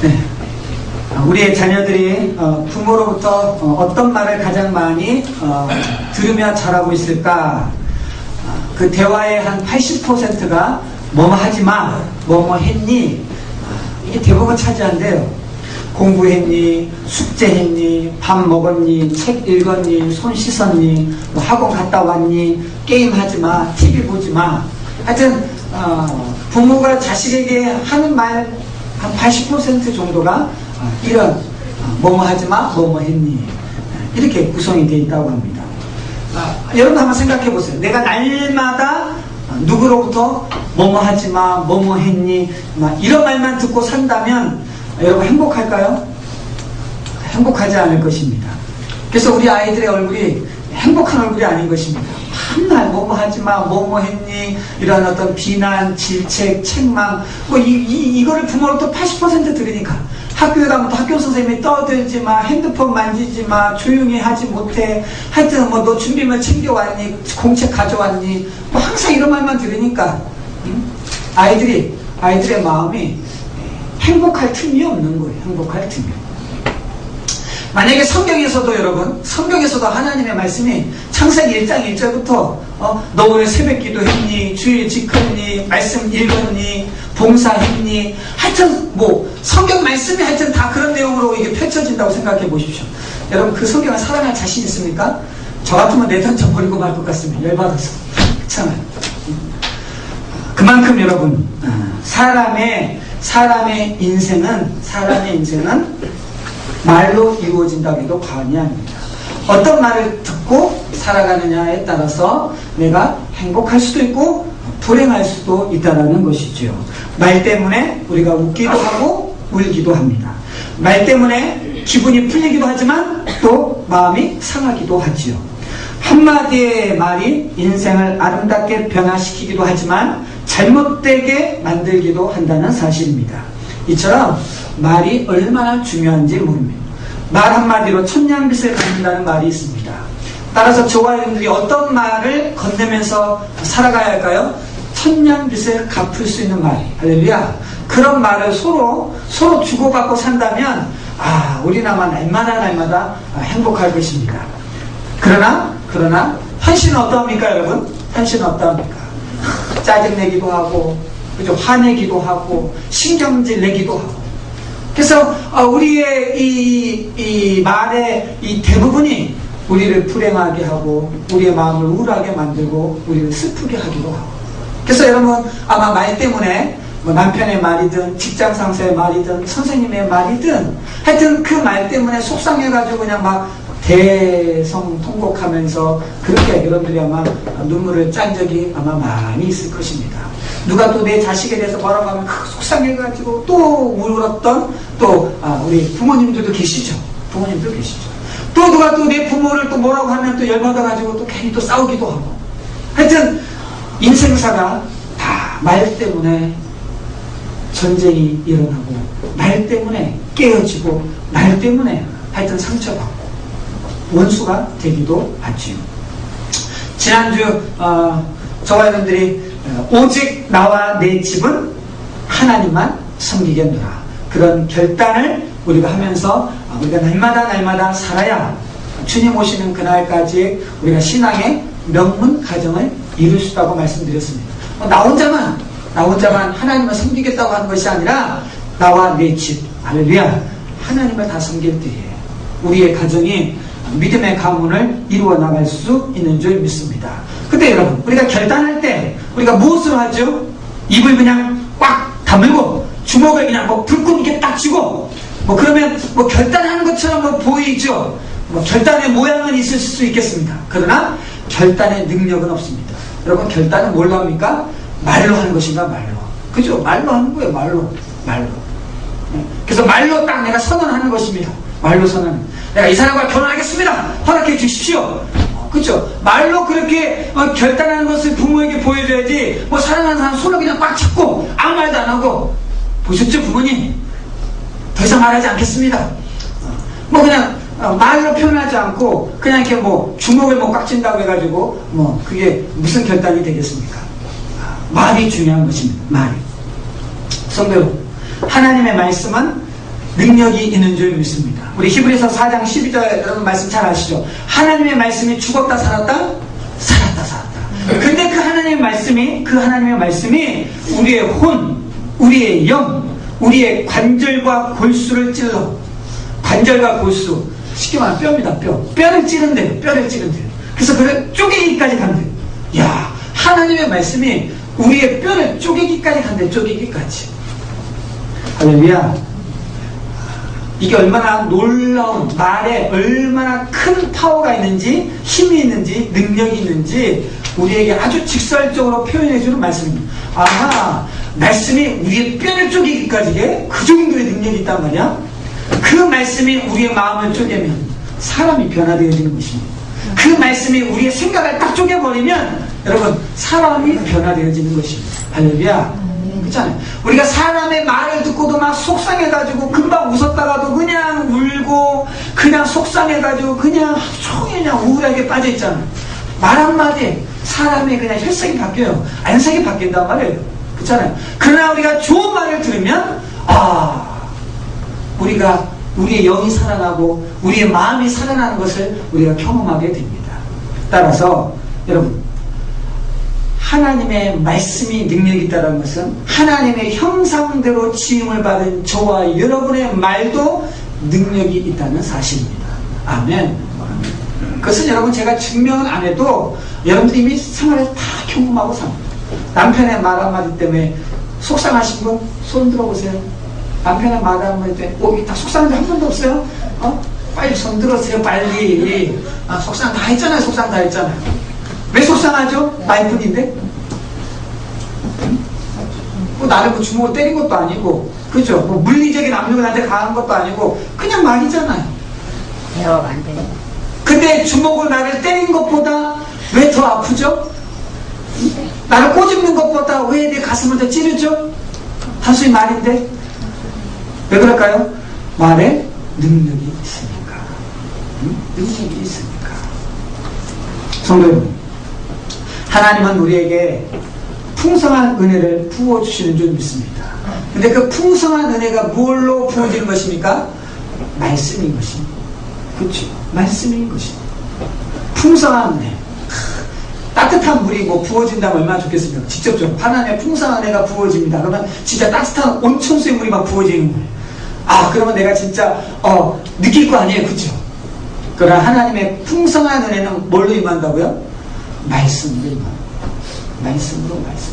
네. 우리의 자녀들이 부모로부터 어떤 말을 가장 많이 들으며 자라고 있을까? 그 대화의 한 80%가 뭐뭐 하지마, 뭐뭐 했니? 이게 대부분 차지한대요. 공부했니? 숙제했니? 밥 먹었니? 책 읽었니? 손 씻었니? 뭐 학원 갔다 왔니? 게임하지마, TV 보지마. 하여튼 부모가 자식에게 하는 말 한 80% 정도가 이런 뭐뭐 하지마, 뭐뭐 했니? 이렇게 구성이 되어 있다고 합니다. 여러분 한번 생각해 보세요. 내가 날마다 누구로부터 뭐뭐 하지마, 뭐뭐 했니? 이런 말만 듣고 산다면 여러분 행복할까요? 행복하지 않을 것입니다. 그래서 우리 아이들의 얼굴이 행복한 얼굴이 아닌 것입니다. 맨날 뭐뭐 하지마, 뭐뭐 했니? 이런 어떤 비난, 질책, 책망 이거를 부모로부터 80% 들으니까 학교에 가면 또 학교 선생님이 떠들지마, 핸드폰 만지지마, 조용히 하지 못해, 하여튼 뭐 너 준비물 챙겨왔니, 공책 가져왔니, 뭐 항상 이런 말만 들으니까 아이들의 마음이 행복할 틈이 없는 거예요. 행복할 틈이. 만약에 성경에서도 여러분, 성경에서도 하나님의 말씀이 창세기 1장 1절부터 너 오늘 새벽 기도했니, 주일 지켰니, 말씀 읽었니, 봉사했니, 하여튼 뭐 성경 말씀이 하여튼 다 그런 내용으로 이게 펼쳐진다고 생각해 보십시오. 여러분 그 성경을 사랑할 자신 있습니까? 저 같으면 내던져 버리고 말 것 같습니다. 열받아서. 그렇잖아요. 그만큼 여러분 사람의 인생은 말로 이루어진다고 해도 과언이 아닙니다. 어떤 말을 듣고 살아가느냐에 따라서 내가 행복할 수도 있고 불행할 수도 있다는 것이죠. 말 때문에 우리가 웃기도 하고 울기도 합니다. 말 때문에 기분이 풀리기도 하지만 또 마음이 상하기도 하지요. 한마디의 말이 인생을 아름답게 변화시키기도 하지만 잘못되게 만들기도 한다는 사실입니다. 이처럼 말이 얼마나 중요한지 모릅니다. 말 한마디로 천냥빚을 갚는다는 말이 있습니다. 따라서 저와 여러분들이 어떤 말을 건네면서 살아가야 할까요? 천냥빚을 갚을 수 있는 말. 할렐루야. 그런 말을 서로 주고받고 산다면 우리나마 날마다 행복할 것입니다. 그러나 현실은 어떠합니까 여러분? 현실은 어떠합니까? 짜증내기도 하고, 그죠? 화내기도 하고, 신경질 내기도 하고. 그래서 우리의 이 말의 이 대부분이 우리를 불행하게 하고, 우리의 마음을 우울하게 만들고, 우리를 슬프게 하기도 하고. 그래서 여러분 아마 말 때문에 뭐 남편의 말이든 직장 상사의 말이든 선생님의 말이든 하여튼 그 말 때문에 속상해가지고 그냥 막 대성통곡하면서 그렇게 여러분들이 아마 눈물을 짠 적이 아마 많이 있을 것입니다. 누가 또 내 자식에 대해서 뭐라고 하면 속상해가지고 또 울었던 또 우리 부모님들도 계시죠. 부모님도 계시죠. 또 누가 또 내 부모를 또 뭐라고 하면 또 열받아가지고 또 괜히 또 싸우기도 하고. 하여튼 인생사가 다 말 때문에 전쟁이 일어나고, 말 때문에 깨어지고, 말 때문에 하여튼 상처받고 원수가 되기도 하지요. 지난주 저와 여러분들이 오직 나와 내 집은 하나님만 섬기겠노라, 그런 결단을 우리가 하면서 우리가 날마다 살아야 주님 오시는 그날까지 우리가 신앙의 명문 가정을 이룰 수 있다고 말씀드렸습니다. 나 혼자만 하나님을 섬기겠다고 하는 것이 아니라 나와 내 집, 할렐루야, 하나님을 다 섬길 때에 우리의 가정이 믿음의 가문을 이루어 나갈 수 있는 줄 믿습니다. 근데 여러분, 우리가 결단할 때 우리가 무엇을 하죠? 입을 그냥 꽉 다물고 주먹을 그냥 뭐 불끈 이렇게 딱 쥐고 그러면 결단하는 것처럼 보이죠? 결단의 모양은 있을 수 있겠습니다. 그러나 결단의 능력은 없습니다. 여러분, 결단은 뭘로 합니까? 말로 하는 것인가? 말로. 그죠? 말로 하는 거예요. 말로. 그래서 말로 딱 내가 선언하는 것입니다. 말로 선언. 내가 이 사람과 결혼하겠습니다. 허락해 주십시오. 그죠? 말로 그렇게 결단하는 것을 부모에게 보여줘야지, 사랑하는 사람 손을 그냥 꽉 잡고 아무 말도 안 하고, 보셨죠, 부모님? 더 이상 말하지 않겠습니다. 그냥 말로 표현하지 않고 그냥 이렇게 주먹을 꽉 쥔다고 해가지고 그게 무슨 결단이 되겠습니까? 말이 중요한 것입니다. 말이. 성도 여러분, 하나님의 말씀은 능력이 있는 줄 믿습니다. 우리 히브리서 4장 12절 여러분 말씀 잘 아시죠? 하나님의 말씀이 죽었다 살았다? 살았다 살았다. 근데 그 하나님의 말씀이 우리의 혼, 우리의 영, 우리의 관절과 골수를 찔러, 관절과 골수, 쉽게 말하면 뼈입니다. 뼈를 찌른대요. 뼈를 찌른대요. 그래서 그걸 쪼개기까지 간대요. 야, 하나님의 말씀이 우리의 뼈를 쪼개기까지 간대요. 쪼개기까지. 할렐루야. 이게 얼마나 놀라운, 말에 얼마나 큰 파워가 있는지, 힘이 있는지, 능력이 있는지 우리에게 아주 직설적으로 표현해주는 말씀입니다. 아하, 말씀이 우리의 뼈를 쪼개기까지 해? 그 정도의 능력이 있단 말이야. 그 말씀이 우리의 마음을 쪼개면 사람이 변화되어지는 것입니다. 그 말씀이 우리의 생각을 딱 쪼개버리면 여러분 사람이 변화되어지는 것입니다. 할렐루야. 그렇잖아요. 우리가 사람의 말을 듣고도 막 속상해가지고 금방 웃었다가도 그냥 울고 그냥 속상해가지고 그냥 종일 그냥 우울하게 빠져있잖아요. 말 한마디에 사람의 그냥 혈색이 바뀌어요. 안색이 바뀐단 말이에요. 그렇잖아요. 그러나 우리가 좋은 말을 들으면 우리의 영이 살아나고 우리의 마음이 살아나는 것을 우리가 경험하게 됩니다. 따라서 여러분, 하나님의 말씀이 능력이 있다는 것은 하나님의 형상대로 지음을 받은 저와 여러분의 말도 능력이 있다는 사실입니다. 아멘. 그것은 여러분 제가 증명은 안 해도 여러분들이 이미 생활에서 다 경험하고 삽니다. 남편의 말 한마디 때문에 속상하신 분 손 들어보세요. 남편의 말 한마디 때문에 다 속상한 적 한 번도 없어요? 빨리 손 들어주세요. 빨리. 속상 다 했잖아요. 속상 다 했잖아요. 왜 속상하죠? 나이뿐인데? 나를 주먹으로 때린 것도 아니고, 그죠? 물리적인 압력이 나한테 강한 것도 아니고, 그냥 말이잖아요. 대화가 안 되네. 근데 주먹으로 나를 때린 것보다 왜 더 아프죠? 나를 꼬집는 것보다 왜 내 가슴을 더 찌르죠? 단순히 말인데? 왜 그럴까요? 말에 능력이 있으니까. 능력이 있으니까. 성도 여러분, 하나님은 우리에게 풍성한 은혜를 부어주시는 줄 믿습니다. 근데 그 풍성한 은혜가 뭘로 부어지는 것입니까? 말씀인 것입니다. 그렇죠? 말씀인 것입니다. 풍성한 은혜. 따뜻한 물이 부어진다면 얼마나 좋겠습니까? 직접적으로 하나님의 풍성한 은혜가 부어집니다. 그러면 진짜 따뜻한 온천수의 물이 막 부어지는 거예요. 그러면 내가 진짜 느낄 거 아니에요. 그렇죠? 그러나 하나님의 풍성한 은혜는 뭘로 임한다고요? 말씀으로 임합니다. 말씀으로 말씀.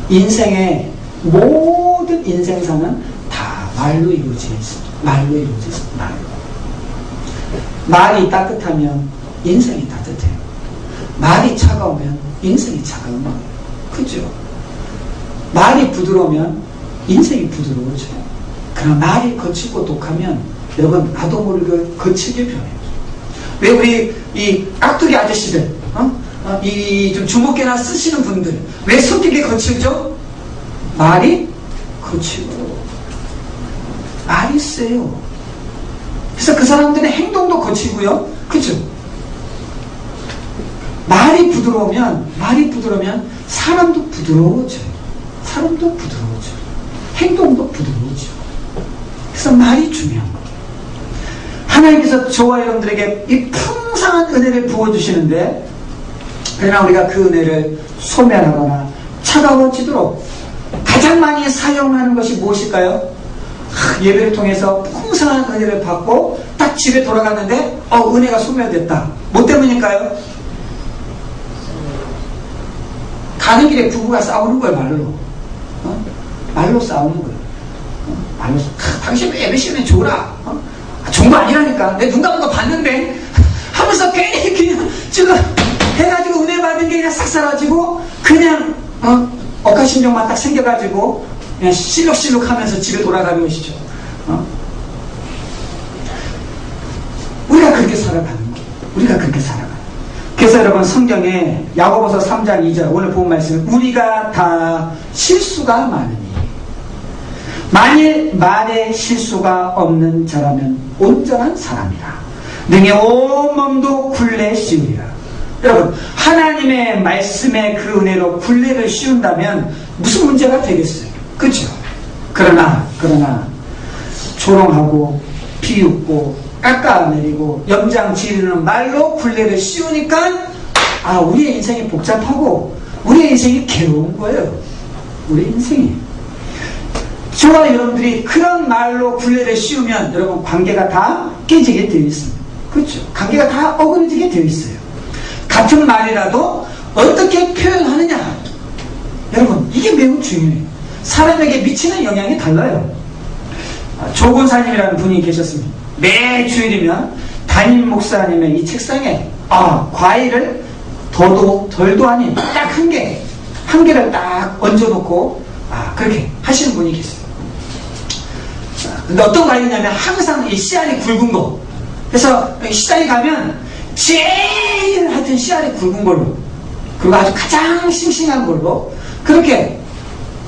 인생의 모든 인생사는 다 말로 이루어져 있습니다. 말로 이루어져 있습니다. 말이 따뜻하면 인생이 따뜻해요. 말이 차가우면 인생이 차가운 거예요. 그죠? 말이 부드러우면 인생이 부드러워져요. 그러나 말이 거칠고 독하면 여러분 나도 모르게 거칠게 변해요. 왜 우리 이 깍두기 아저씨들 이 좀 주먹개나 쓰시는 분들 왜 성격이 거칠죠? 말이 거칠고 말이 세요. 그래서 그 사람들의 행동도 거치고요. 그죠? 말이 부드러우면 사람도 부드러워져요. 사람도 부드러워져요. 행동도 부드러워져요. 그래서 말이 중요한 거예요. 하나님께서 저와 여러분들에게 이 풍성한 은혜를 부어주시는데 그러나 우리가 그 은혜를 소멸하거나 차가워지도록 가장 많이 사용하는 것이 무엇일까요? 예배를 통해서 풍성한 은혜를 받고 딱 집에 돌아갔는데 은혜가 소멸됐다. 뭐 때문일까요? 가는 길에 부부가 싸우는 거예요. 말로 싸우는 거예요. 말로 당신 예배 시간에 줘라. 좋은 거 아니라니까. 내 눈 감은 거 봤는데 하면서 괜히 그냥 지금 해가지고 은혜 받은 게 그냥 싹 사라지고 그냥 억하심정만 딱 생겨가지고 그냥 실룩실룩 하면서 집에 돌아가는 것이죠. 우리가 그렇게 살아가는 거예요. 우리가 그렇게 살아가는 거예요. 그래서 여러분 성경에 야고보서 3장 2절 오늘 본 말씀 우리가 다 실수가 많으니 만일 말에 실수가 없는 자라면 온전한 사람이라 능히 온 몸도 굴레 씌우리라. 여러분 하나님의 말씀에 그 은혜로 굴레를 씌운다면 무슨 문제가 되겠어요? 그죠? 그러나 조롱하고 비웃고 깎아내리고 염장 지르는 말로 굴레를 씌우니까 우리의 인생이 복잡하고 우리의 인생이 괴로운 거예요. 우리 인생이. 저와 여러분들이 그런 말로 굴레를 씌우면 여러분 관계가 다 깨지게 되어 있습니다. 그렇죠? 관계가 다 어그러지게 되어 있어요. 같은 말이라도 어떻게 표현하느냐, 여러분 이게 매우 중요해요. 사람에게 미치는 영향이 달라요. 조 권사님이라는 분이 계셨습니다. 매 주일이면 담임 목사님의 이 책상에 과일을 덜도 아닌 딱 한 개를 딱 얹어놓고 그렇게 하시는 분이 계세요. 근데 어떤 과일이냐면 항상 이 씨알이 굵은 거. 그래서 시장에 가면 제일 하여튼 씨알이 굵은 걸로, 그리고 아주 가장 싱싱한 걸로 그렇게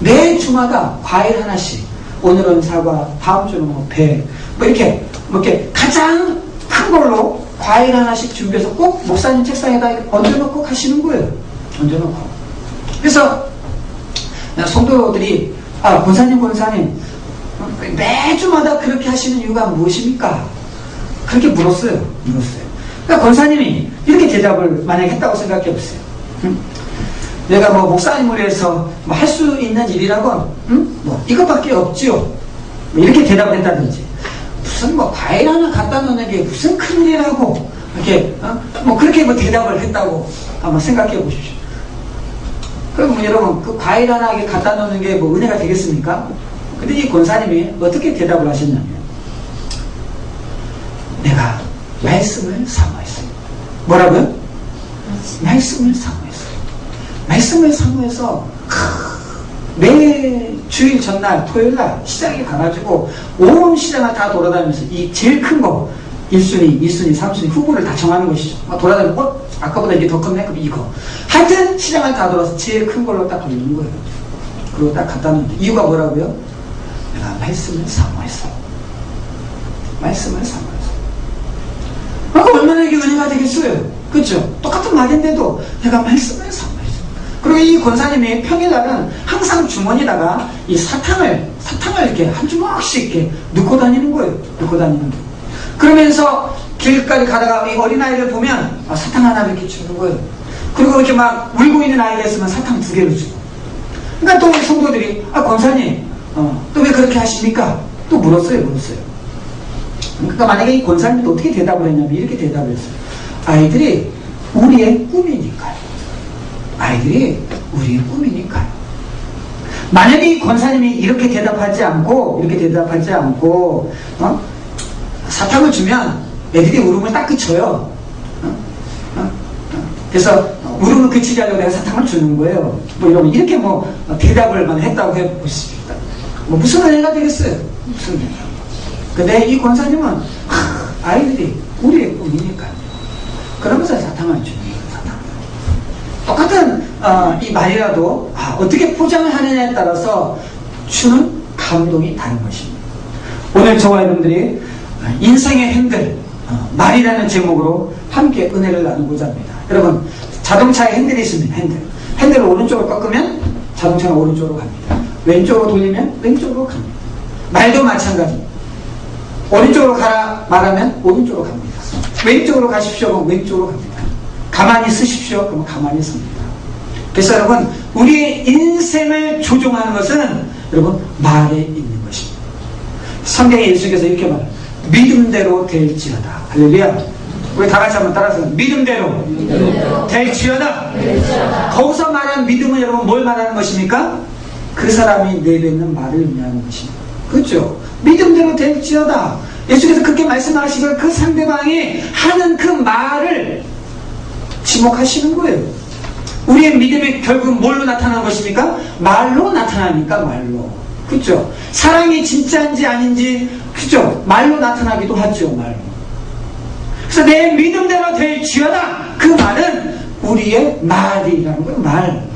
매 주마다 과일 하나씩, 오늘은 사과, 다음 주는 배, 이렇게 가장 큰 걸로 과일 하나씩 준비해서 꼭 목사님 책상에다 얹어놓고 가시는 거예요. 얹어놓고. 그래서 성도들이 권사님 매주마다 그렇게 하시는 이유가 무엇입니까? 그렇게 물었어요. 그러니까 권사님이 이렇게 대답을 만약에 했다고 생각해 보세요. 내가 목사님을 위해서 할 수 있는 일이라곤 이것밖에 없지요. 이렇게 대답을 했다든지, 무슨 과일 하나 갖다 놓는 게 무슨 큰일이라고 이렇게 그렇게 대답을 했다고 한번 생각해 보십시오. 그럼 여러분 그 과일 하나 갖다 놓는 게 은혜가 되겠습니까? 근데 이 권사님이 어떻게 대답을 하셨냐면, 내가 말씀을 사모했어요. 뭐라고요? 말씀을 사모했어요. 말씀을 사모해서 매 주일 전날 토요일날 시장에 가가지고 온 시장을 다 돌아다니면서 이 제일 큰 거 1순위, 2순위, 3순위 후보를 다 정하는 것이죠. 돌아다니고 아까보다 이게 더 컸네? 그럼 이거. 하여튼 시장을 다 돌아서 제일 큰 걸로 딱 돌리는 거예요. 그리고 딱 갖다 놓는데, 이유가 뭐라고요? 내가 말씀을 사모했어. 말씀을 사모했어. 얼마나 이게 은혜가 되겠어요? 그렇죠? 똑같은 말인데도 내가 말씀을 사모했어. 그리고 이 권사님이 평일날은 항상 주머니에다가 이 사탕을 이렇게 한 주먹씩 이렇게 넣고 다니는 거예요. 넣고 다니는 거. 그러면서 길가에 가다가 이 어린아이를 보면 사탕 하나 이렇게 주는 거예요. 그리고 이렇게 막 울고 있는 아이가 있으면 사탕 2개를 주고. 그러니까 또 성도들이 권사님 또 왜 그렇게 하십니까? 또 물었어요. 그러니까 만약에 이 권사님이 또 어떻게 대답을 했냐면 이렇게 대답을 했어요. 아이들이 우리의 꿈이니까요. 만약에 이 권사님이 이렇게 대답하지 않고 사탕을 주면 애들이 울음을 딱 그쳐요. 그래서 울음을 그치게 하려고 내가 사탕을 주는 거예요. 이러면 이렇게 대답을 했다고 해보십시다. 무슨 은혜가 되겠어요? 무슨 은혜가. 근데 이 권사님은 아이들이 우리의 꿈이니까 그러면서 사탕을 주는 거예요. 똑같은 이 말이라도 어떻게 포장을 하느냐에 따라서 주는 감동이 다른 것입니다. 오늘 저와 여러분들이 인생의 핸들, 말이라는 제목으로 함께 은혜를 나누고자 합니다. 여러분, 자동차에 핸들이 있습니다. 핸들을 오른쪽으로 꺾으면 자동차는 오른쪽으로 갑니다. 왼쪽으로 돌리면 왼쪽으로 갑니다. 말도 마찬가지입니다. 오른쪽으로 가라 말하면 오른쪽으로 갑니다. 왼쪽으로 가십시오 그러면 왼쪽으로 갑니다. 가만히 쓰십시오 그러면 가만히 섭니다. 그래서 여러분, 우리의 인생을 조종하는 것은 여러분 말에 있는 것입니다. 성경에 예수께서 이렇게 말해요. 믿음대로 될지어다. 할렐루야. 우리 다 같이 한번 따라서 믿음대로 될지어다. 거기서 말하는 믿음은 여러분 뭘 말하는 것입니까? 그 사람이 내뱉는 말을 의미하는 것입니다. 그렇죠? 믿음대로 될지어다. 예수께서 그렇게 말씀하시고 그 상대방이 하는 그 말을 지목하시는 거예요. 우리의 믿음이 결국 뭘로 나타나는 것입니까? 말로 나타나니까 말로. 그렇죠? 사랑이 진짜인지 아닌지 그렇죠? 말로 나타나기도 하죠. 말로. 그래서 내 믿음대로 될지어다. 그 말은 우리의 말이라는 거예요. 말.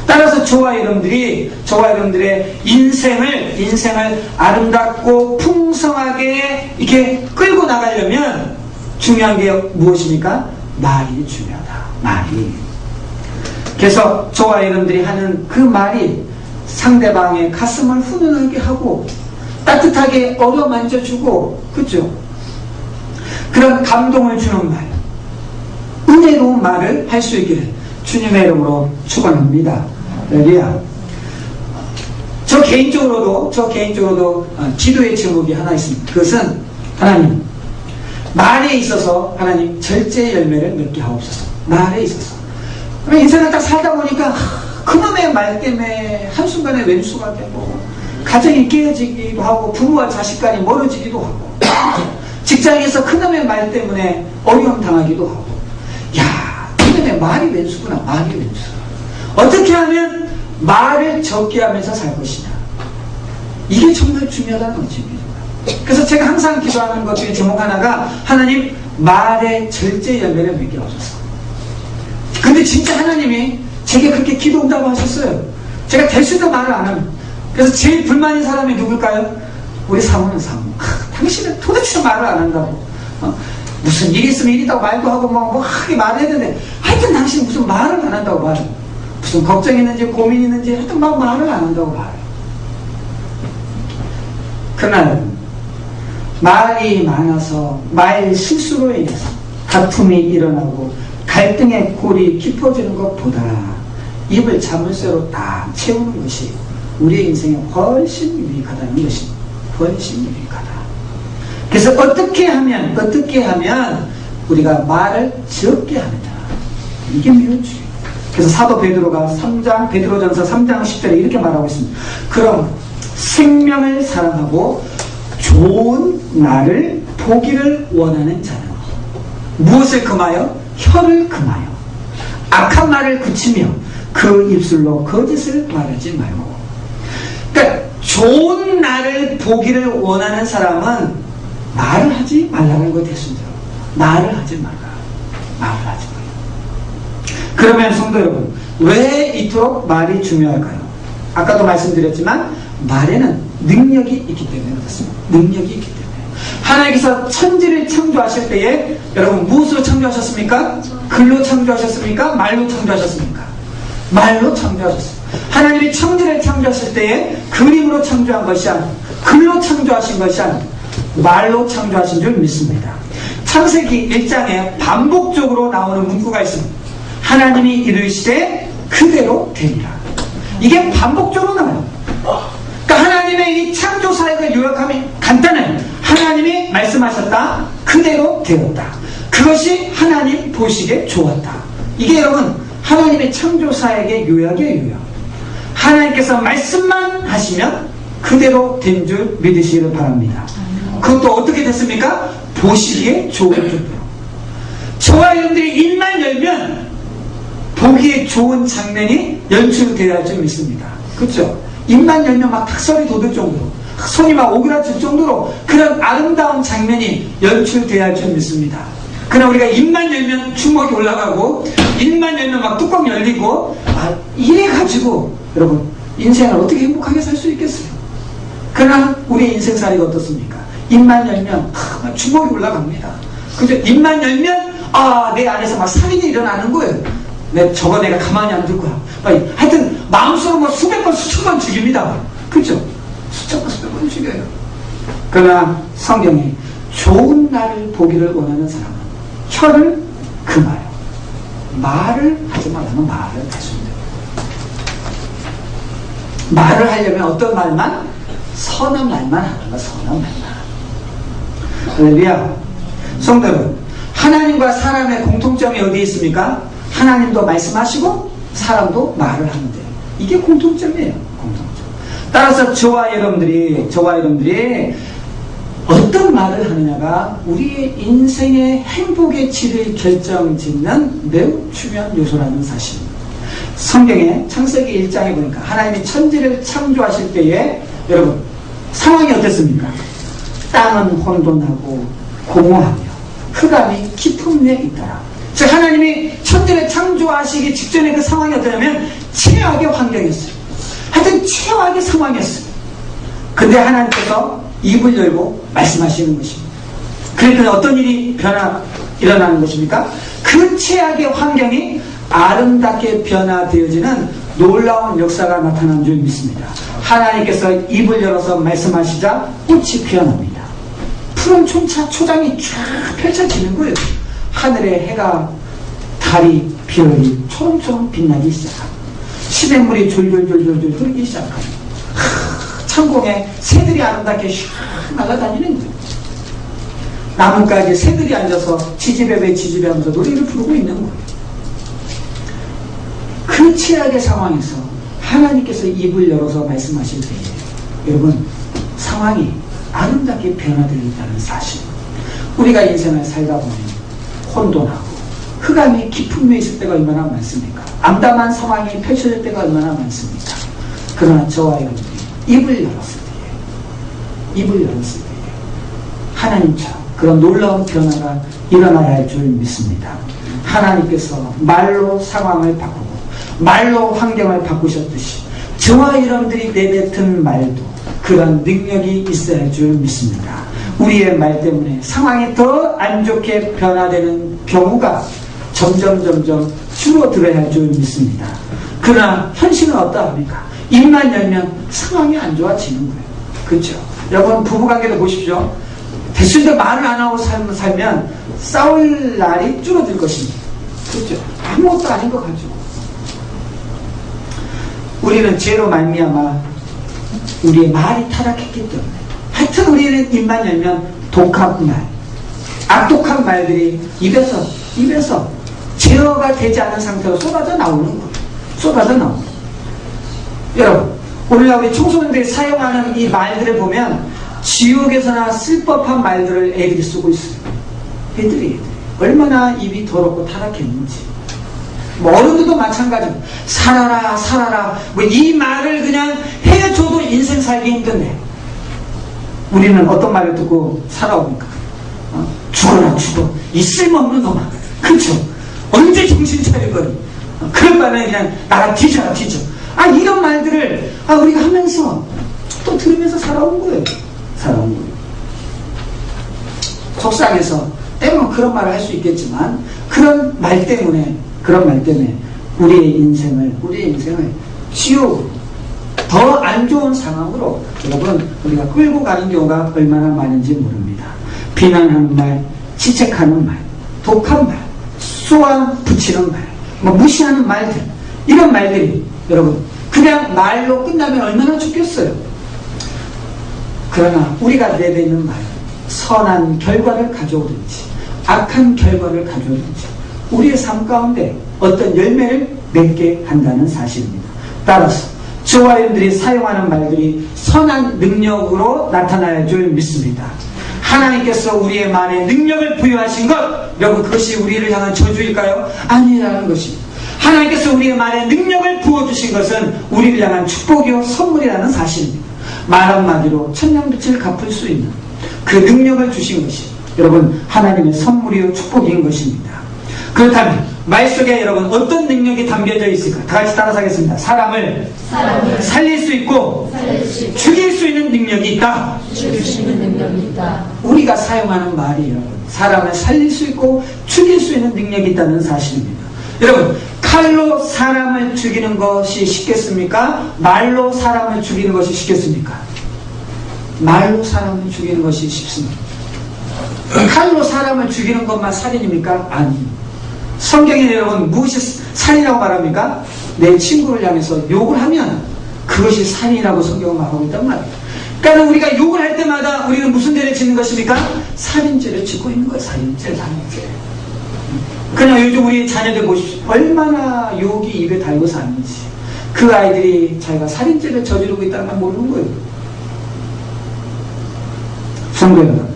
따라서 저와 여러분들의 인생을 아름답고 풍성하게 이렇게 끌고 나가려면 중요한 게 무엇입니까? 말이 중요하다. 말이. 그래서 저와 여러분들이 하는 그 말이 상대방의 가슴을 훈훈하게 하고 따뜻하게 어루만져주고, 그죠? 그런 감동을 주는 말, 은혜로운 말을 할 수 있기를 주님의 이름으로 축원합니다. 할렐루야. 저 개인적으로도 기도의 제목이 하나 있습니다. 그것은 하나님, 말에 있어서 하나님 절제 열매를 맺게 하옵소서. 말에 있어서. 인생을 딱 살다 보니까 그놈의 말 때문에 한순간에 왼수가 되고, 가정이 깨어지기도 하고, 부모와 자식 간이 멀어지기도 하고, 직장에서 그놈의 말 때문에 어려움 당하기도 하고, 야, 그놈의 말이 왼수구나. 말이 왼수. 어떻게 하면 말을 적게 하면서 살 것이냐, 이게 정말 중요하다는 것입니다. 그래서 제가 항상 기도하는 것 중에 제목 하나가, 하나님 말의 절제 열매를 맺게 하소서. 근데 진짜 하나님이 제게 그렇게 기도 응답을 하셨어요. 제가 대수도 말을 안 합니다. 그래서 제일 불만인 사람이 누굴까요? 우리 사모는 사모. 당신은 도대체 말을 안 한다고. 무슨 일이 있으면 일이다고 말도 하고 뭐 하게 말해야 되는데, 하여튼 당신 무슨 말을 안 한다고 말해. 무슨 걱정이 있는지 고민이 있는지 하여튼 막 말을 안 한다고 말해. 그날 말이 많아서 말 실수로 인해서 다툼이 일어나고 갈등의 골이 깊어지는 것보다 입을 자물쇠로 딱 채우는 것이 우리의 인생에 훨씬 유익하다는 것입니다. 훨씬 유익하다. 그래서 어떻게 하면 우리가 말을 적게 하느냐, 이게 매우 중요해요. 그래서 사도 베드로가 베드로전서 3장 10절에 이렇게 말하고 있습니다. 그럼 생명을 사랑하고 좋은 날을 보기를 원하는 자는 무엇을 금하여? 혀를 금하여 악한 말을 그치며 그 입술로 거짓을 말하지 말고. 그러니까 좋은 날을 보기를 원하는 사람은 말을 하지 말라는 거 됐습니다. 말을 하지 말라. 말을 하지 말라. 그러면 성도 여러분, 왜 이토록 말이 중요할까요? 아까도 말씀드렸지만 말에는 능력이 있기 때문에 그렇습니다. 능력이 있기 때문에. 하나님께서 천지를 창조하실 때에 여러분 무엇으로 창조하셨습니까? 글로 창조하셨습니까? 말로 창조하셨습니까? 말로 창조하셨습니다. 하나님이 천지를 창조하실 때에 그림으로 창조한 것이 아니고 글로 창조하신 것이 아니고 말로 창조하신 줄 믿습니다. 창세기 1장에 반복적으로 나오는 문구가 있습니다. 하나님이 이르시되 그대로 되리라. 이게 반복적으로 나와요. 그러니까 하나님의 이 창조 사역을 요약하면 간단해요. 하나님이 말씀하셨다. 그대로 되었다. 그것이 하나님 보시기에 좋았다. 이게 여러분 하나님의 창조 사역의 요약이에요. 요약. 하나님께서 말씀만 하시면 그대로 된 줄 믿으시기를 바랍니다. 그것도 어떻게 됐습니까? 보시기에 좋은 정도로. 저와 여러분들이 입만 열면 보기에 좋은 장면이 연출되어야 할 줄 믿습니다. 그렇죠? 입만 열면 막 닭살이 돋을 정도로, 손이 막 오그라질 정도로 그런 아름다운 장면이 연출되어야 할 줄 믿습니다. 그러나 우리가 입만 열면 주먹이 올라가고 입만 열면 막 뚜껑 열리고 이래가지고 여러분 인생을 어떻게 행복하게 살 수 있겠어요? 그러나 우리의 인생살이가 어떻습니까? 입만 열면 주먹이 올라갑니다. 그죠? 입만 열면 내 안에서 막 살인이 일어나는 거예요. 저거 내가 가만히 안 둘 거야. 하여튼 마음속으로 뭐 수백 번 수천 번 죽입니다. 그죠? 수천 번 수백 번 죽여요. 그러나 성경이 좋은 날을 보기를 원하는 사람은 혀를 금하여 말을 하지 말라는 말을 했습니다. 말을 하려면 어떤 말만? 선한 말만 하는 거. 선한 말만. 할렐루야. 성도 여러분, 하나님과 사람의 공통점이 어디에 있습니까? 하나님도 말씀하시고 사람도 말을 하는데 이게 공통점이에요. 공통점. 따라서 저와 여러분들이 어떤 말을 하느냐가 우리의 인생의 행복의 질을 결정짓는 매우 중요한 요소라는 사실입니다. 성경에 창세기 1장에 보니까 하나님이 천지를 창조하실 때에 여러분 상황이 어땠습니까? 땅은 혼돈하고 공허하며 흑암이 깊은 데에 있더라. 즉 하나님이 천지를 창조하시기 직전에 그 상황이 어떠냐면 최악의 환경이었어요. 하여튼 최악의 상황이었어요. 근데 하나님께서 입을 열고 말씀하시는 것입니다. 그러니까 어떤 일이 일어나는 것입니까? 그 최악의 환경이 아름답게 변화되어지는 놀라운 역사가 나타난 줄 믿습니다. 하나님께서 입을 열어서 말씀하시자 꽃이 피어납니다. 푸른 초장이 쫙 펼쳐지는 거예요. 하늘에 해가 달이 별이 초롱초롱 빛나기 시작합니다. 시냇물이 졸졸졸졸 흐르기 시작합니다. 창공에 새들이 아름답게 샥 날아다니는 거예요. 나뭇가지에 새들이 앉아서 지지배배 하면서 노래를 부르고 있는 거예요. 그 최악의 상황에서 하나님께서 입을 열어서 말씀하실 때에 여러분 상황이 아름답게 변화되어 있다는 사실, 우리가 인생을 살다 보면 혼돈하고 흑암이 깊음에 있을 때가 얼마나 많습니까? 암담한 상황이 펼쳐질 때가 얼마나 많습니까? 그러나 저와 여러분이 입을 열었을 때에 하나님처럼 그런 놀라운 변화가 일어나야 할 줄 믿습니다. 하나님께서 말로 상황을 바꾸고 말로 환경을 바꾸셨듯이 저와 여러분들이 내뱉은 말도 그런 능력이 있어야 할 줄 믿습니다. 우리의 말 때문에 상황이 더 안 좋게 변화되는 경우가 점점 줄어들어야 할 줄 믿습니다. 그러나 현실은 어떠합니까? 입만 열면 상황이 안 좋아지는 거예요. 그렇죠? 여러분 부부관계도 보십시오. 대수도 말을 안 하고 살면 싸울 날이 줄어들 것입니다. 그렇죠? 아무것도 아닌 것 가지고 우리는 죄로 말미암아 우리의 말이 타락했기 때문에 하여튼 우리는 입만 열면 독한 말, 악독한 말들이 입에서 제어가 되지 않은 상태로 쏟아져 나오는 거예요. 쏟아져 나오는 거예요. 여러분 오늘날 우리 청소년들이 사용하는 이 말들을 보면 지옥에서나 쓸 법한 말들을 애들이 쓰고 있어요. 애들이 얼마나 입이 더럽고 타락했는지. 어른들도 마찬가지고 살아라 이 말을 그냥 해줘도 인생 살기 힘든데 우리는 어떤 말을 듣고 살아옵니까? 죽어라 죽어 이 쓸모없는 놈아. 그렇죠? 언제 정신 차리거니? 그럴 바에는 그냥 나가 뒤져. 이런 말들을 우리가 하면서 또 들으면서 살아온 거예요. 속상해서 때로는 그런 말을 할 수 있겠지만 그런 말 때문에 우리의 인생을 지옥 더 안 좋은 상황으로 여러분 우리가 끌고 가는 경우가 얼마나 많은지 모릅니다. 비난하는 말, 지책하는 말, 독한 말, 쏘아 붙이는 말, 무시하는 말들, 이런 말들이 여러분 그냥 말로 끝나면 얼마나 좋겠어요. 그러나 우리가 내뱉는 말, 선한 결과를 가져오든지 악한 결과를 가져오든지 우리의 삶 가운데 어떤 열매를 맺게 한다는 사실입니다. 따라서 저와 여러분들이 사용하는 말들이 선한 능력으로 나타나야 줄 믿습니다. 하나님께서 우리의 말에 능력을 부여하신 것, 여러분 그것이 우리를 향한 저주일까요? 아니라는 것입니다. 하나님께서 우리의 말에 능력을 부어주신 것은 우리를 향한 축복이요 선물이라는 사실입니다. 말 한마디로 천냥빛을 갚을 수 있는 그 능력을 주신 것이 여러분 하나님의 선물이요 축복인 것입니다. 그렇다면 말 속에 여러분 어떤 능력이 담겨져 있을까? 다 같이 따라서 하겠습니다. 사람을 살릴 수 있고 죽일 수 있는 능력이 있다. 우리가 사용하는 말이 여러분 사람을 살릴 수 있고 죽일 수 있는 능력이 있다는 사실입니다. 여러분 칼로 사람을 죽이는 것이 쉽겠습니까? 말로 사람을 죽이는 것이 쉽겠습니까? 말로 사람을 죽이는 것이 쉽습니다. 칼로 사람을 죽이는 것만 살인입니까? 아닙니다. 성경에 여러분 무엇이 살인이라고 말합니까? 내 친구를 향해서 욕을 하면 그것이 살인이라고 성경은 말하고 있단 말이에요. 그러니까 우리가 욕을 할 때마다 우리는 무슨 죄를 짓는 것입니까? 살인죄를 짓고 있는 거예요. 살인죄. 그냥 요즘 우리 자녀들 보십시오. 얼마나 욕이 입에 달고 사는지. 그 아이들이 자기가 살인죄를 저지르고 있다는 걸 모르는 거예요. 성도 여러분,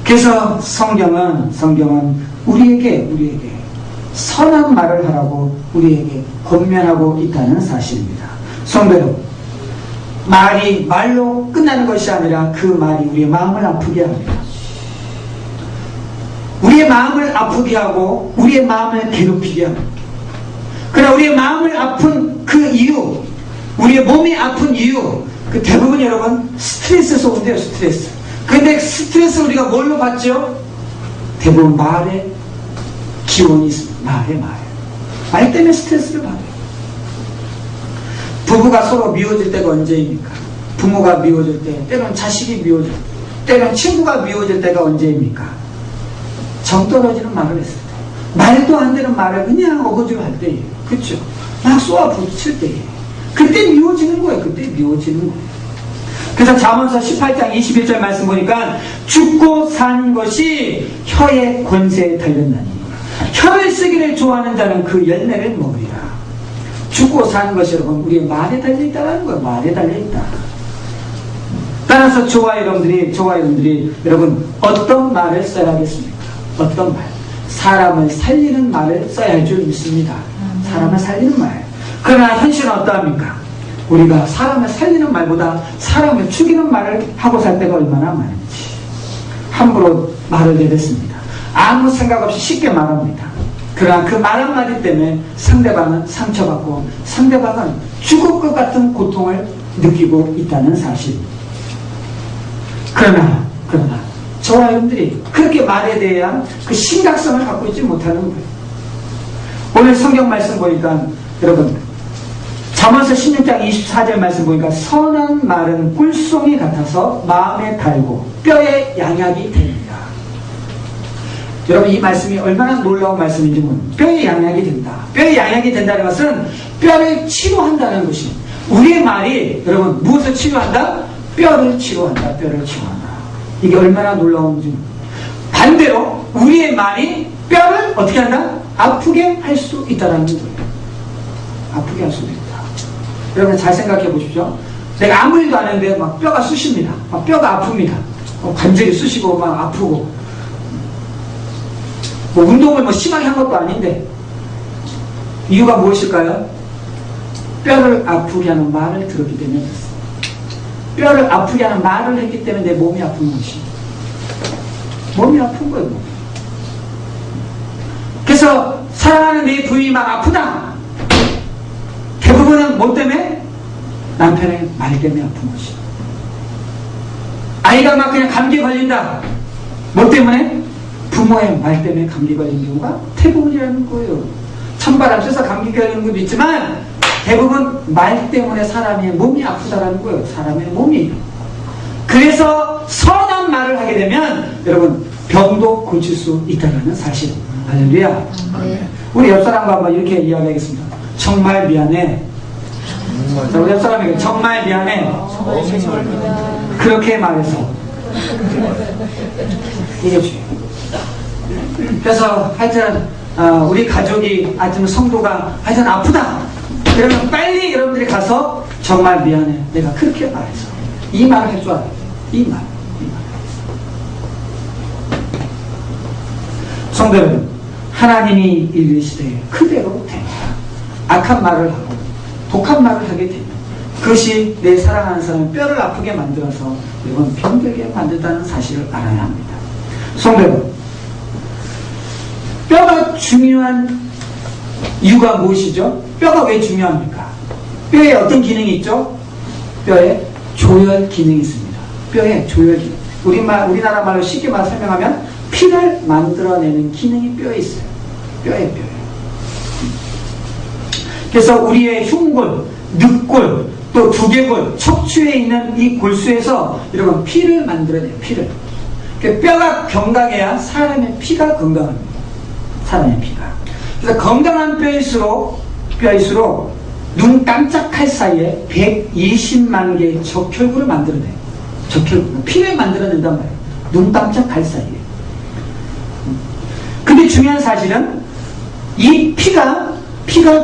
그래서 성경은 우리에게 선한 말을 하라고 우리에게 권면하고 있다는 사실입니다. 성도 여러분, 말이 말로 끝나는 것이 아니라 그 말이 우리의 마음을 아프게 합니다. 우리의 마음을 아프게 하고 우리의 마음을 괴롭히게 합니다. 그러나 우리의 마음을 아픈 그 이유, 우리의 몸이 아픈 이유, 그 대부분 여러분 스트레스에서 온대요. 스트레스. 근데 스트레스 우리가 뭘로 받죠? 대부분 말에 기원이 있습니다. 말 때문에 스트레스를 받아요. 부부가 서로 미워질 때가 언제입니까? 부모가 미워질 때, 때로는 자식이 미워질 때, 때로는 친구가 미워질 때가 언제입니까? 정 떨어지는 말을 했을 때, 말도 안 되는 말을 그냥 어거지로 할 때예요. 그렇죠? 막 쏘아 부딪힐 때예요. 그때 미워지는 거예요. 그때 미워지는 거예요. 그래서 잠언서 18장 21절 말씀 보니까 죽고 산 것이 혀의 권세에 달렸나니 혀를 쓰기를 좋아하는 자는 그 열매를 먹으리라. 죽고 사는 것이 여러분 우리의 말에 달려있다는 거예요. 말에 달려있다. 따라서 저와 여러분들이 여러분 어떤 말을 써야 하겠습니까? 어떤 말? 사람을 살리는 말을 써야 할 줄 믿습니다. 사람을 살리는 말. 그러나 현실은 어떠합니까? 우리가 사람을 살리는 말보다 사람을 죽이는 말을 하고 살 때가 얼마나 많은지. 함부로 말을 내뱉습니다. 아무 생각 없이 쉽게 말합니다. 그러나 그 말 한마디 때문에 상대방은 상처받고 상대방은 죽을 것 같은 고통을 느끼고 있다는 사실. 그러나 저와 여러분들이 그렇게 말에 대한 그 심각성을 갖고 있지 못하는 거예요. 오늘 성경 말씀 보니까 여러분 잠언서 16장 24절 말씀 보니까 선한 말은 꿀송이 같아서 마음에 달고 뼈에 양약이 됩니다. 여러분 이 말씀이 얼마나 놀라운 말씀인지 모릅니다. 뼈에 양약이 된다. 뼈에 양약이 된다는 것은 뼈를 치료한다는 것이 우리의 말이 여러분 무엇을 치료한다? 뼈를 치료한다. 뼈를 치료한다. 이게 얼마나 놀라운지. 반대로 우리의 말이 뼈를 어떻게 한다? 아프게 할 수 있다는 거예요. 아프게 할 수도 있다. 여러분 잘 생각해 보십시오. 내가 아무 일도 안 했는데 막 뼈가 쑤십니다. 막 뼈가 아픕니다. 관절이 쑤시고 막 아프고 뭐 운동을 뭐 심하게 한 것도 아닌데 이유가 무엇일까요? 뼈를 아프게 하는 말을 들었기 때문에 그렇습니다. 뼈를 아프게 하는 말을 했기 때문에 내 몸이 아픈 것이 몸이 아픈 거예요. 몸이. 그래서 사랑하는 내 부인이 막 아프다. 대부분은 뭐 때문에? 남편의 말 때문에 아픈 것이. 아이가 막 그냥 감기 걸린다. 뭐 때문에? 부모의 말 때문에 감기 걸린 경우가 대부분이라는 거예요. 찬바람 쐬서 감기 걸리는 것도 있지만 대부분 말 때문에 사람의 몸이 아프다라는 거예요. 사람의 몸이. 그래서 선한 말을 하게 되면 여러분 병도 고칠 수 있다는 사실. 할렐루야. 네. 우리 옆 사람과 한번 이렇게 이야기하겠습니다. 정말 미안해. 자, 우리 옆 사람에게 정말 미안해. 그렇게 말해서 이게 중요해요. 그래서 하여튼 우리 가족이 하여튼 성도가 하여튼 아프다. 그러면 빨리 여러분들이 가서 정말 미안해. 내가 그렇게 말해서 이 말을 해줘야 돼. 이 말. 성도 여러분, 하나님이 이르시되 그대로 됩니다. 악한 말을 하고 독한 말을 하게 됩니다. 그것이 내 사랑하는 사람의 뼈를 아프게 만들어서 여러분 병들게 만든다는 사실을 알아야 합니다. 성도 여러분, 뼈가 중요한 이유가 무엇이죠? 뼈가 왜 중요합니까? 뼈에 어떤 기능이 있죠? 뼈에 조혈 기능이 있습니다. 뼈에 조혈 기능. 우리나라 말로 쉽게 설명하면 피를 만들어내는 기능이 뼈에 있어요. 뼈에. 그래서 우리의 흉골, 늑골, 또 두개골, 척추에 있는 이 골수에서 여러분 피를 만들어내요. 피를. 그러니까 뼈가 건강해야 사람의 피가 건강합니다. 사람의 피가. 그래서 건강한 뼈일수록 눈 깜짝할 사이에 120만 개의 적혈구를 만들어내요. 적혈구. 피를 만들어낸단 말이에요. 눈 깜짝할 사이에. 근데 중요한 사실은 이 피가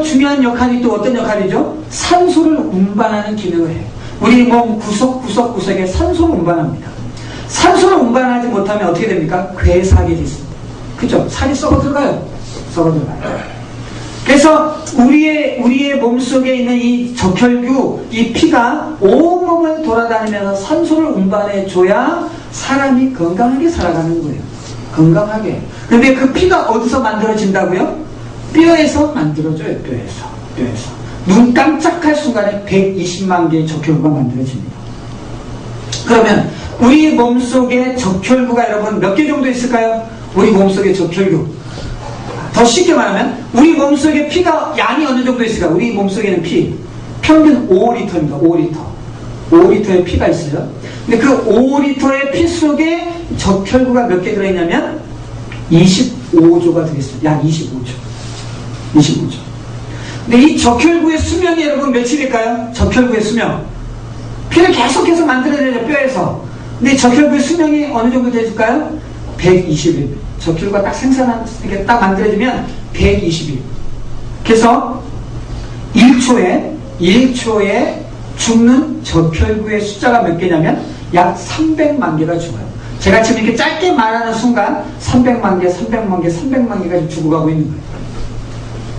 중요한 역할이 또 어떤 역할이죠? 산소를 운반하는 기능을 해요. 우리 몸 구석구석에 산소를 운반합니다. 산소를 운반하지 못하면 어떻게 됩니까? 괴사하게 됐습니다. 그죠? 살이 썩어 들어가요. 그래서 우리의 몸속에 있는 이 적혈구, 이 피가 온몸을 돌아다니면서 산소를 운반해 줘야 사람이 건강하게 살아가는 거예요. 건강하게. 근데 그 피가 어디서 만들어진다고요? 뼈에서 만들어져요. 뼈에서. 눈 깜짝할 순간에 120만 개의 적혈구가 만들어집니다. 그러면 우리 몸속에 적혈구가 여러분 몇 개 정도 있을까요? 우리 몸속에 적혈구. 더 쉽게 말하면 우리 몸속에 피가 양이 어느 정도 있을까? 우리 몸속에는 피 평균 5리터입니다. 5리터. 5리터의 피가 있어요. 근데 그 5리터의 피 속에 적혈구가 몇 개 들어있냐면 25조가 들어있어요. 약 25조. 25조. 근데 이 적혈구의 수명이 여러분 며칠일까요? 적혈구의 수명. 피를 계속해서 만들어내죠, 뼈에서. 근데 적혈구의 수명이 어느 정도 되실까요? 120일. 적혈구가 딱 생산하게 딱 만들어지면 120일. 그래서 1초에 죽는 적혈구의 숫자가 몇 개냐면 약 300만 개가 죽어요. 제가 지금 이렇게 짧게 말하는 순간 300만 개, 300만 개, 300만 개가 죽어가고 있는 거예요.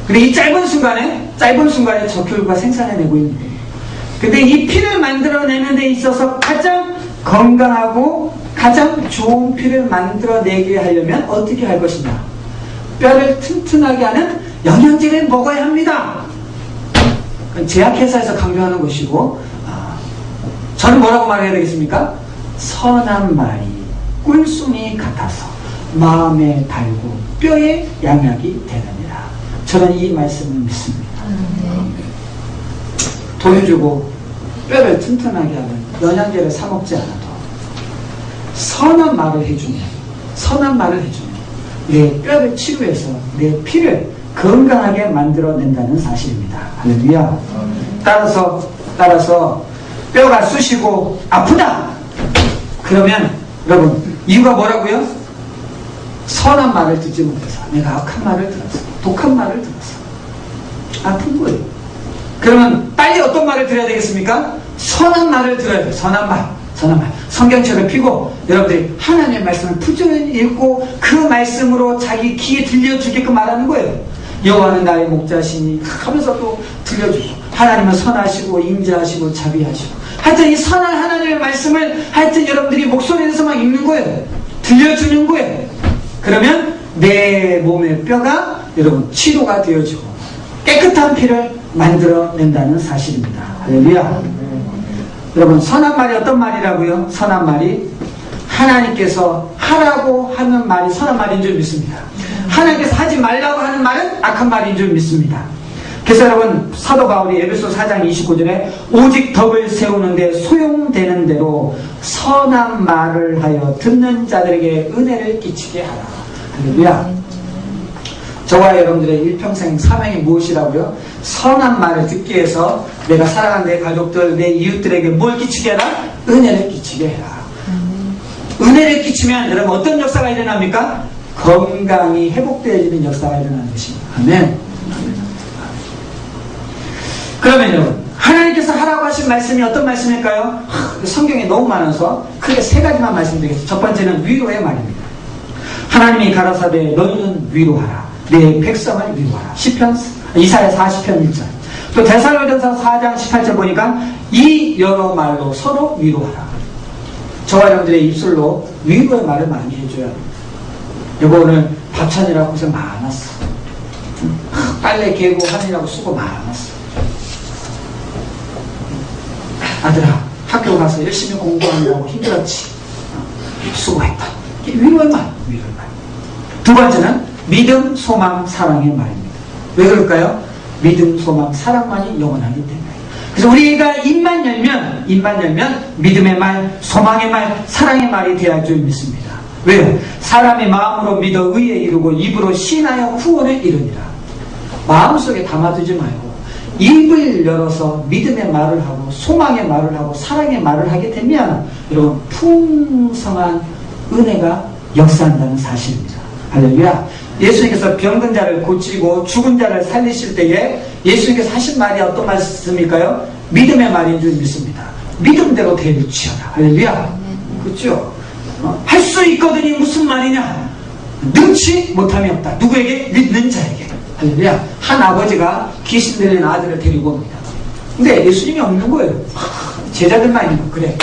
근데 이 짧은 순간에 적혈구가 생산해내고 있는 거예요. 근데 이 피를 만들어내는 데 있어서 가장 건강하고 가장 좋은 피를 만들어내게 하려면 어떻게 할 것이냐? 뼈를 튼튼하게 하는 영양제를 먹어야 합니다. 제약회사에서 강조하는 것이고, 저는 뭐라고 말해야 되겠습니까? 선한 말이 꿀송이 같아서 마음에 달고 뼈에 양약이 되느니라. 저는 이 말씀을 믿습니다. 돈 주고 뼈를 튼튼하게 하는 영양제를 사 먹지 않아도 선한 말을 해주면 내 뼈를 치료해서 내 피를 건강하게 만들어낸다는 사실입니다. 할렐루야. 따라서 뼈가 쑤시고 아프다. 그러면 여러분 이유가 뭐라고요? 선한 말을 듣지 못해서, 내가 악한 말을 들어서, 독한 말을 들어서 아픈 거예요. 그러면 빨리 어떤 말을 들어야 되겠습니까? 선한 말을 들어야 돼요. 선한 말. 성경책을 펴고 여러분들이 하나님의 말씀을 부지런히 읽고 그 말씀으로 자기 귀에 들려주게끔 말하는 거예요. 여호와는 나의 목자시니 하면서 또 들려주고, 하나님은 선하시고 인자하시고 자비하시고, 하여튼 이 선한 하나님의 말씀을 하여튼 여러분들이 목소리에서 막 읽는 거예요. 들려주는 거예요. 그러면 내 몸의 뼈가 여러분 치료가 되어지고 깨끗한 피를 만들어낸다는 사실입니다. 할렐루야. 여러분 선한 말이 어떤 말이라고요? 선한 말이 하나님께서 하라고 하는 말이 선한 말인 줄 믿습니다. 하나님께서 하지 말라고 하는 말은 악한 말인 줄 믿습니다. 그래서 여러분 사도 바울이 에베소 4장 29절에 오직 덕을 세우는데 소용되는 대로 선한 말을 하여 듣는 자들에게 은혜를 끼치게 하라. 할렐루야. 저와 여러분들의 일평생 사명이 무엇이라고요? 선한 말을 듣기 위해서 내가 사랑하는 내 가족들, 내 이웃들에게 뭘 끼치게 해라? 은혜를 끼치게 해라. 은혜를 끼치면 여러분 어떤 역사가 일어납니까? 건강이 회복되어지는 역사가 일어나는 것입니다. 아멘. 그러면 여러분 하나님께서 하라고 하신 말씀이 어떤 말씀일까요? 성경에 너무 많아서 크게 세 가지만 말씀드리겠습니다. 첫 번째는 위로의 말입니다. 하나님이 가라사대 너희는 위로하라. 내 백성을 위로하라. 이사야 40편 1절. 또 데살로니가서 4장 18절 보니까 이 여러 말로 서로 위로하라. 저와 여러분들의 입술로 위로의 말을 많이 해줘야 합니다. 여보 오늘 밥 찾느라 고생 많았어. 빨래 개고 하느라고 수고 많았어. 아들아 학교 가서 열심히 공부하느라고 힘들었지. 수고했다. 위로의 말. 두 번째는 믿음, 소망, 사랑의 말입니다. 왜 그럴까요? 믿음, 소망, 사랑만이 영원하기 때문에. 그래서 우리가 입만 열면 믿음의 말, 소망의 말, 사랑의 말이 되어야 할 줄 믿습니다. 왜요? 사람의 마음으로 믿어 의에 이르고 입으로 신하여 구원을 이루니라. 마음속에 담아두지 말고 입을 열어서 믿음의 말을 하고 소망의 말을 하고 사랑의 말을 하게 되면 여러분 풍성한 은혜가 역사한다는 사실입니다. 할렐루야. 예수님께서 병든 자를 고치고 죽은 자를 살리실 때에 예수님께서 하신 말이 어떤 말씀일까요? 믿음의 말인 줄 믿습니다. 믿음대로 대비치어라. 할렐루야. 그렇죠? 할 수 있거든이 무슨 말이냐? 능치 못함이 없다. 누구에게? 믿는 자에게. 할렐루야. 한 아버지가 귀신 들린 아들을 데리고 옵니다. 근데 예수님이 없는 거예요. 제자들만 있는 거. 그래.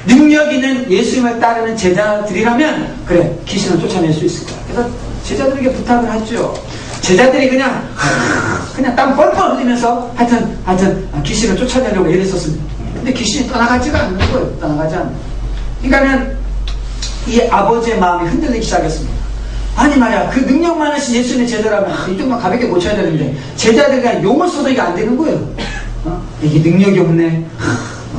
능력 있는 예수님을 따르는 제자들이라면 그래 귀신을 쫓아낼 수 있을 거야. 그래서 제자들에게 부탁을 하죠. 제자들이 그냥 땀 뻘뻘 흘리면서 하여튼 귀신을 쫓아내려고 애랬었습니다. 근데 귀신이 떠나가지가 않는 거예요. 떠나가지 않는. 그러니까는 이 아버지의 마음이 흔들리기 시작했습니다. 아니 말이야 그 능력 많으신 예수님의 제자라면 이쪽만 가볍게 고쳐야 되는데 제자들이 그냥 용을 써도 이게 안 되는 거예요. 이게 능력이 없네.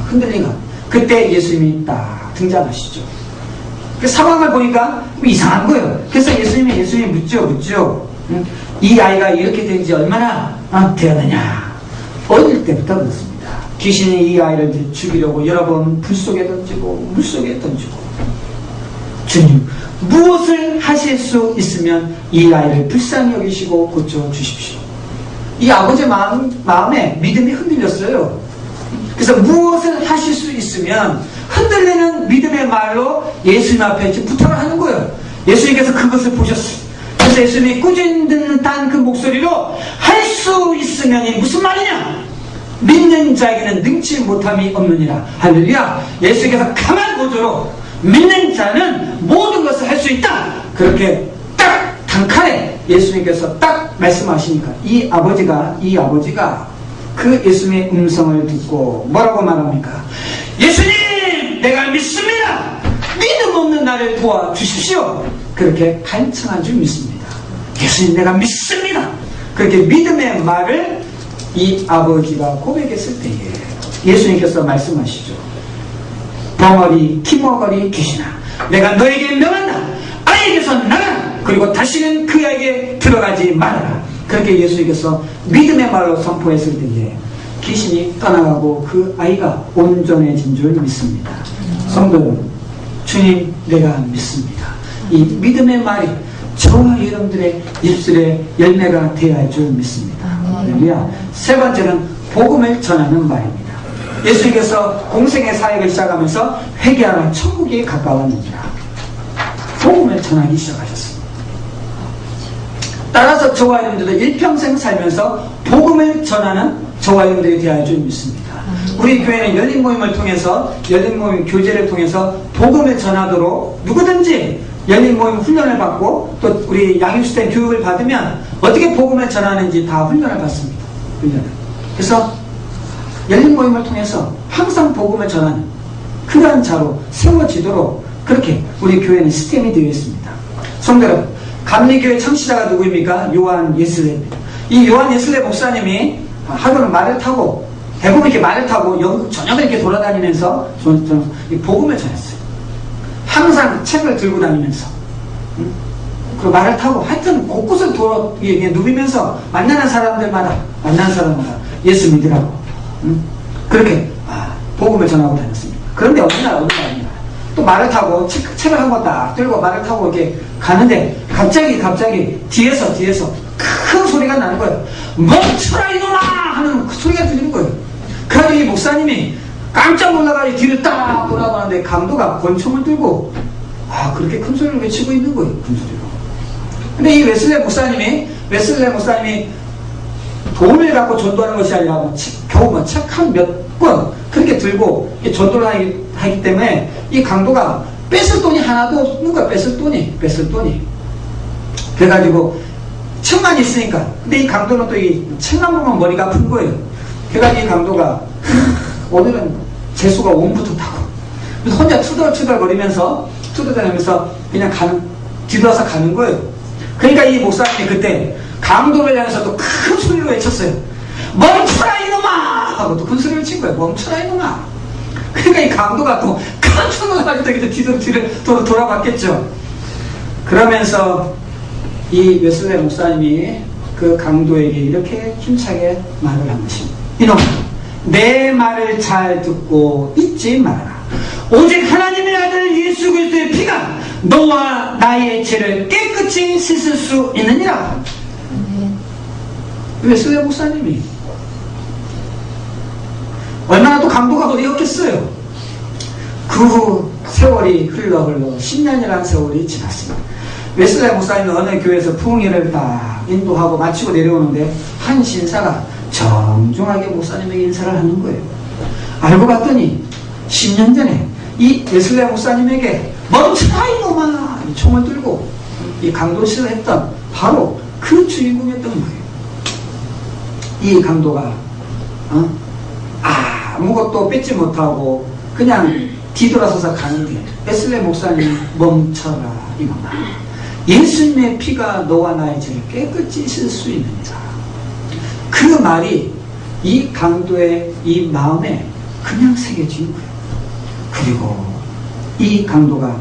흔들리가. 그때 예수님이 딱 등장하시죠. 그 상황을 보니까 이상한 거예요. 그래서 예수님이 묻죠. 응? 이 아이가 이렇게 된 지 얼마나 되었느냐. 어릴 때부터 그렇습니다. 귀신이 이 아이를 죽이려고 여러 번 불 속에 던지고 물 속에 던지고. 주님, 무엇을 하실 수 있으면 이 아이를 불쌍히 여기시고 고쳐주십시오. 이 아버지의 마음에 믿음이 흔들렸어요. 그래서 무엇을 하실 수 있으면 흔들리는 믿음의 말로 예수님 앞에 부탁을 하는 거예요. 예수님께서 그것을 보셨어요. 그래서 예수님이 꾸짖는 듯한 그 목소리로 할 수 있으면 이 무슨 말이냐? 믿는 자에게는 능치 못함이 없느니라. 할렐루야. 예수님께서 가만 보도록 믿는 자는 모든 것을 할 수 있다. 그렇게 딱 단칼에 예수님께서 딱 말씀하시니까 이 아버지가 그 예수님의 음성을 듣고 뭐라고 말합니까? 예수님, 내가 믿습니다. 믿음 없는 나를 도와주십시오. 그렇게 간청한 줄 믿습니다. 예수님, 내가 믿습니다. 그렇게 믿음의 말을 이 아버지가 고백했을 때에 예수님께서 말씀하시죠. 벙어리 키머거리 귀신아, 내가 너에게 명한다. 아이에게서 나가라. 그리고 다시는 그 아이에게 들어가지 말아라. 그렇게 예수님께서 믿음의 말로 선포했을 때에 귀신이 떠나가고 그 아이가 온전해진 줄 믿습니다. 성도 여러분, 주님, 내가 믿습니다. 이 믿음의 말이 저와 여러분들의 입술에 열매가 되어야 할 줄 믿습니다. 할렐루야. 세 번째는 복음을 전하는 말입니다. 예수님께서 공생의 사역을 시작하면서 회개하라, 천국이 가까웠느니라. 복음을 전하기 시작하셨습니다. 따라서 저와 여러분들도 일평생 살면서 복음을 전하는 저와 여러분들이 되어야 할 줄 믿습니다. 우리 교회는 열린 모임을 통해서, 열린 모임 교제를 통해서 복음을 전하도록 누구든지 열린 모임 훈련을 받고 또 우리 양육시대 교육을 받으면 어떻게 복음을 전하는지 다 훈련을 받습니다. 훈련을. 그래서 열린 모임을 통해서 항상 복음을 전하는 그러한 자로 세워지도록 그렇게 우리 교회는 시스템이 되어 있습니다. 성도 여러분, 감리교회 창시자가 누구입니까? 요한 예슬레입니다. 이 요한 예슬레 목사님이 하루는 말을 타고 대부분 이렇게 말을 타고 영국 전역을 이렇게 돌아다니면서 복음을 전했어요. 항상 책을 들고 다니면서 그 말을 타고 하여튼 곳곳을 누비면서 만나는 사람마다 예수 믿으라고 그렇게 복음을 전하고 다녔습니다. 그런데 어느 날 또 말을 타고 책을 한 권 딱 들고 말을 타고 이렇게 가는데 갑자기 뒤에서 큰 소리가 나는 거예요. 멈춰라 이놈아 하는 그 소리가 들리는 거예요. 그래서 이 목사님이 깜짝 놀라가지고 뒤를 딱 돌아보는데 강도가 권총을 들고 그렇게 큰 소리를 외치고 있는 거예요. 큰 소리로. 근데 이 웨슬레 목사님이 돈을 갖고 전도하는 것이 아니라 겨우 책 한 몇 권 그렇게 들고 전도를 하기 때문에 이 강도가 뺏을 돈이 하나도 없는 거야. 뺏을 돈이. 그래가지고 책만 있으니까. 근데 이 강도는 또 이 책만 보면 머리가 아픈 거예요. 그래가지고 이 강도가 오늘은 재수가 온부터 타고 그래서 혼자 투덜투덜거리면서 그냥 뒤돌아서 가는 거예요. 그러니까 이 목사님이 그때 강도를 향해서 또 큰 소리로 외쳤어요. 멈춰라 이놈아 하고 또 큰 소리를 외친 거예요. 멈춰라 이놈아. 그러니까 이 강도가 또 깜짝 놀라가지고 뒤를 돌아봤겠죠. 그러면서 이 웨슬레 목사님이 그 강도에게 이렇게 힘차게 말을 한 것입니다. 이놈아, 내 말을 잘 듣고 잊지 말아라. 오직 하나님의 아들 예수 그리스도의 피가 너와 나의 죄를 깨끗이 씻을 수 있느니라. 웨슬레 목사님이 얼마나 또 강도가 어디였겠어요. 그 후 세월이 흘러 10년이라는 세월이 지났습니다. 웨슬레 목사님은 어느 교회에서 부흥회를 딱 인도하고 마치고 내려오는데 한 신사가 정중하게 목사님에게 인사를 하는 거예요. 알고 봤더니 10년 전에 이 웨슬레 목사님에게 멈춰라 이놈아 이 총을 들고 이 강도실을 했던 바로 그 주인공이었던 거예요. 이 강도가 아무것도 뺏지 못하고 그냥 뒤돌아서서 가는데 웨슬레 목사님 멈춰라 이놈아, 예수님의 피가 너와 나의 죄를 깨끗이 씻을 수 있느니라. 그 말이 이 강도의 이 마음에 그냥 새겨진 거예요. 그리고 이 강도가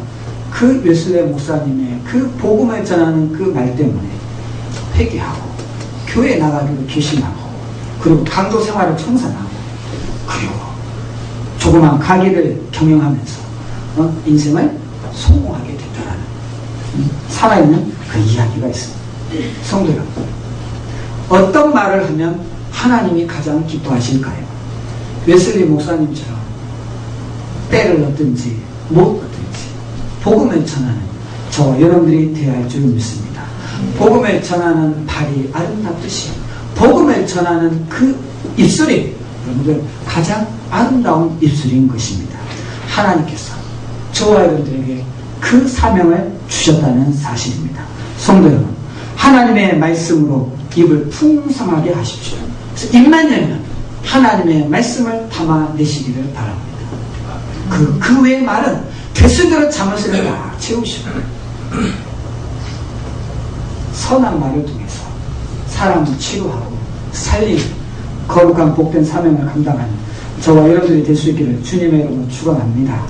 그 웨슬레 목사님의 그 복음을 전하는 그 말 때문에 회개하고 교회에 나가기로 결심하고 그리고 강도 생활을 청산하고 그리고 조그만 가게를 경영하면서 인생을 성공하게 됐다라는 살아있는 그 이야기가 있습니다. 성도 여러분, 어떤 말을 하면 하나님이 가장 기뻐하실까요? 웨슬리 목사님처럼 때를 얻든지 못 얻든지 복음을 전하는 저와 여러분들이 되어야 할 줄 믿습니다. 복음을 전하는 발이 아름답듯이 복음을 전하는 그 입술이 여러분들 가장 아름다운 입술인 것입니다. 하나님께서 저와 여러분들에게 그 사명을 주셨다는 사실입니다. 성도 여러분, 하나님의 말씀으로 입을 풍성하게 하십시오. 그래서 입만 열면 하나님의 말씀을 담아내시기를 바랍니다. 그 외의 말은 개수대로 자물쇠를 딱 채우시고 선한 말을 통해서 사람을 치료하고 살리는 거룩한 복된 사명을 감당하는 저와 여러분들이 될 수 있기를 주님의 이름으로 축원합니다.